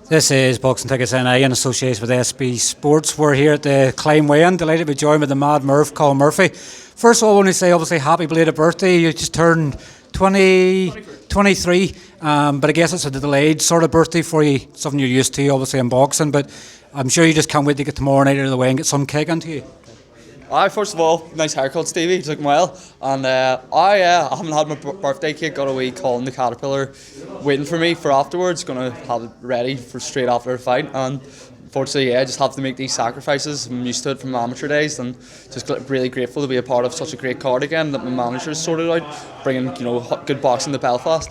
This is Boxing Tickets NI in association with SB Sports. We're here at the Colm Weigh-In. Delighted to be joined with the Mad Murph, Colm Murphy. First of all, I want to say obviously happy belated birthday. You just turned 23, but I guess it's a delayed sort of birthday for you, something you're used to obviously in boxing, but I'm sure you just can't wait to get tomorrow night out of the way and get some cake into you. First of all, nice haircut, Stevie. Took well. And I haven't had my birthday cake. Got a wee call in the Caterpillar waiting for me for afterwards. Gonna have it ready for straight after the fight. And unfortunately, I just have to make these sacrifices. I'm used to it from amateur days, and just really grateful to be a part of such a great card again that my manager's sorted out, bringing good boxing to Belfast.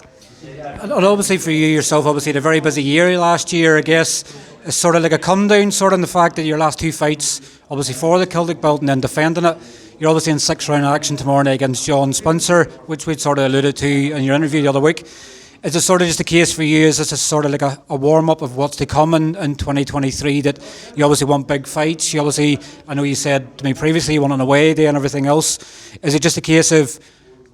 And obviously for you yourself, obviously had a very busy year last year. I guess it's sort of like a come down, sort of in the fact that your last two fights, obviously for the Celtic belt and then defending it. You're obviously in 6-round action tomorrow night against John Spencer, which we'd sort of alluded to in your interview the other week. Is it sort of just a case for you? Is this a sort of like a warm up of what's to come in 2023? That you obviously want big fights. You obviously, I know you said to me previously you want an away day and everything else. Is it just a case of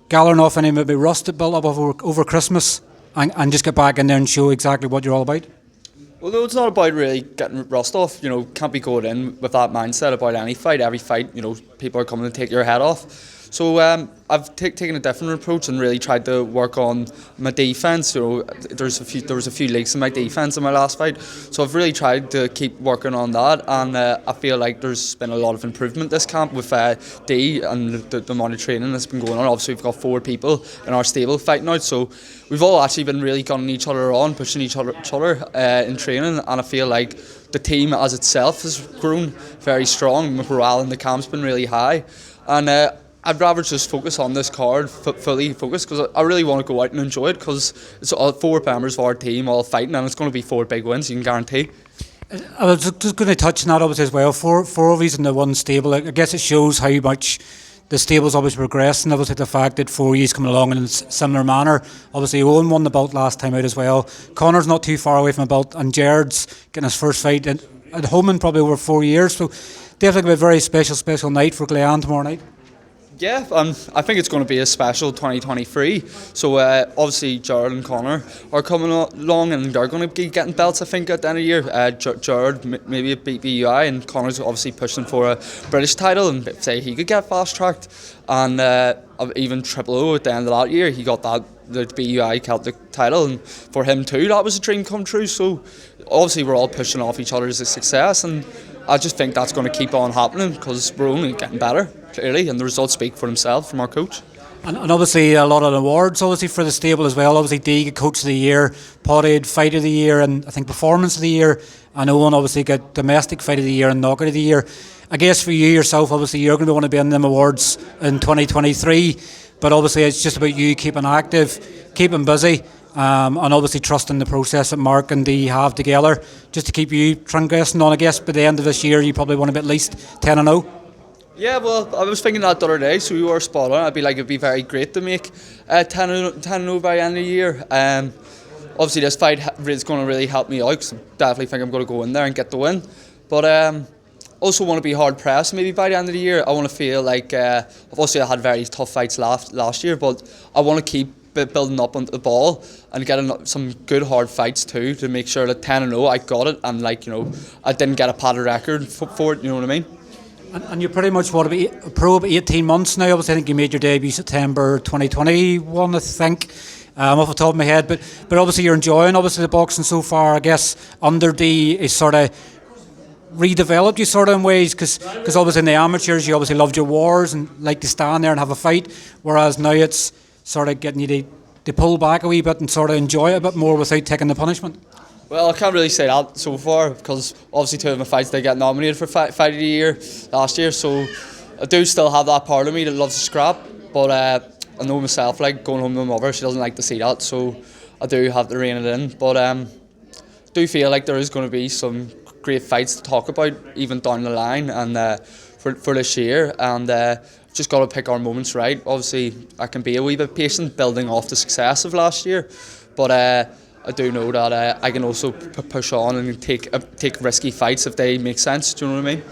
gathering off any maybe rust that built up over Christmas and just get back in there and show exactly what you're all about? Well, no, it's not about really getting rust off. Can't be going in with that mindset about any fight. Every fight, people are coming to take your head off. So I've taken a different approach and really tried to work on my defence. There was a few leaks in my defence in my last fight, so I've really tried to keep working on that. And I feel like there's been a lot of improvement this camp with D and the amount of training that's been going on. Obviously, we've got 4 people in our stable fighting out, so we've all actually been really gunning each other on, pushing each other in training. And I feel like the team as itself has grown very strong. Morale in the camp's been really high, and I'd rather just focus on this card, fully focus, because I really want to go out and enjoy it, because it's all 4 members of our team all fighting, and it's going to be 4 big wins, you can guarantee. I was just going to touch on that obviously as well. Four of these in the one stable. I guess it shows how much the stable's obviously progressing. Obviously the fact that 4 years coming along in a similar manner. Obviously Owen won the belt last time out as well. Connor's not too far away from the belt, and Jared's getting his first fight at home in probably over 4 years. So definitely a very special night for Glean tomorrow night. Yeah, I think it's going to be a special 2023. So obviously Jared and Connor are coming along, and they're going to be getting belts, I think, at the end of the year. Jared maybe a BUI, and Connor's obviously pushing for a British title, and say he could get fast tracked. And even Triple O at the end of that year, he got the BUI Celtic title, and for him too, that was a dream come true. So obviously we're all pushing off each other's success, and I just think that's going to keep on happening, because we're only getting better, clearly, and the results speak for themselves from our coach. And obviously a lot of awards obviously for the stable as well. Obviously Deeg, Coach of the Year, Potted Fight of the Year, and I think Performance of the Year, and Owen obviously got Domestic Fight of the Year and Knockout of the Year. I guess for you yourself, obviously you're going to want to be in them awards in 2023, but obviously it's just about you keeping active, keeping busy, and obviously trusting the process that Mark and Dee have together just to keep you progressing on. I guess by the end of this year you probably want to be at least 10-0. Yeah, well, I was thinking that the other day, so you were spot on. It'd be very great to make 10-0 by the end of the year. Obviously this fight is going to really help me out, because I definitely think I'm going to go in there and get the win. But also want to be hard pressed maybe by the end of the year. I want to feel like obviously I had very tough fights last year, but I want to keep building up onto the ball and getting some good hard fights too, to make sure that 10-0 I got it, and I didn't get a padded record for it, you know what I mean? And you pretty much want to be a pro of 18 months now. Obviously I think you made your debut September 2021, I think, off the top of my head, but obviously you're enjoying obviously the boxing so far. I guess under D is sort of redeveloped you sort of in ways, because obviously in the amateurs you obviously loved your wars and like to stand there and have a fight, whereas now it's sort of getting you to pull back a wee bit and sort of enjoy it a bit more without taking the punishment. Well, I can't really say that so far, because obviously 2 of my fights they get nominated for fight of the year last year, so I do still have that part of me that loves to scrap, but I know myself, like going home to my mother, she doesn't like to see that, so I do have to rein it in. But I do feel like there is going to be some great fights to talk about even down the line, and for this year, and just got to pick our moments right. Obviously I can be a wee bit patient building off the success of last year, but I do know that I can also push on and take risky fights if they make sense. Do you know what I mean?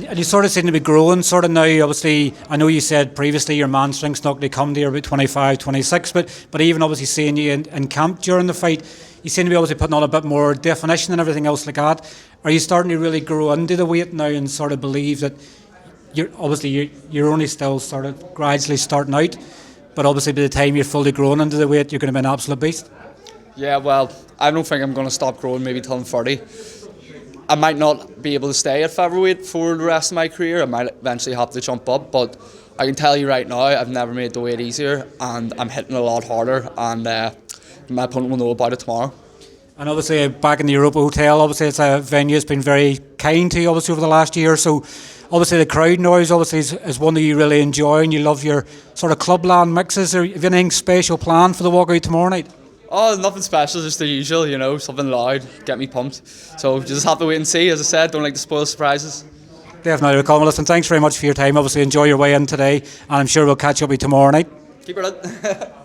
And you sort of seem to be growing sort of now. Obviously, I know you said previously your man strength's not going to come to you about 25, 26, but even obviously seeing you in camp during the fight, you seem to be obviously putting on a bit more definition and everything else like that. Are you starting to really grow into the weight now and sort of believe that you're only still sort of gradually starting out, but obviously by the time you're fully grown into the weight, you're going to be an absolute beast? Yeah, well, I don't think I'm going to stop growing maybe till I'm 30. I might not be able to stay at featherweight for the rest of my career. I might eventually have to jump up, but I can tell you right now, I've never made the weight easier, and I'm hitting a lot harder, and my opponent will know about it tomorrow. And obviously back in the Europa Hotel, obviously it's a venue that's been very kind to you obviously over the last year. So obviously the crowd noise obviously is one that you really enjoy and you love your sort of clubland mixes. Have you anything special planned for the walkout tomorrow night? Oh, nothing special, just the usual, something loud, get me pumped. So you just have to wait and see. As I said, don't like to spoil surprises. Definitely, Colm. Listen, thanks very much for your time. Obviously enjoy your way in today and I'm sure we'll catch up with you tomorrow night. Keep it up.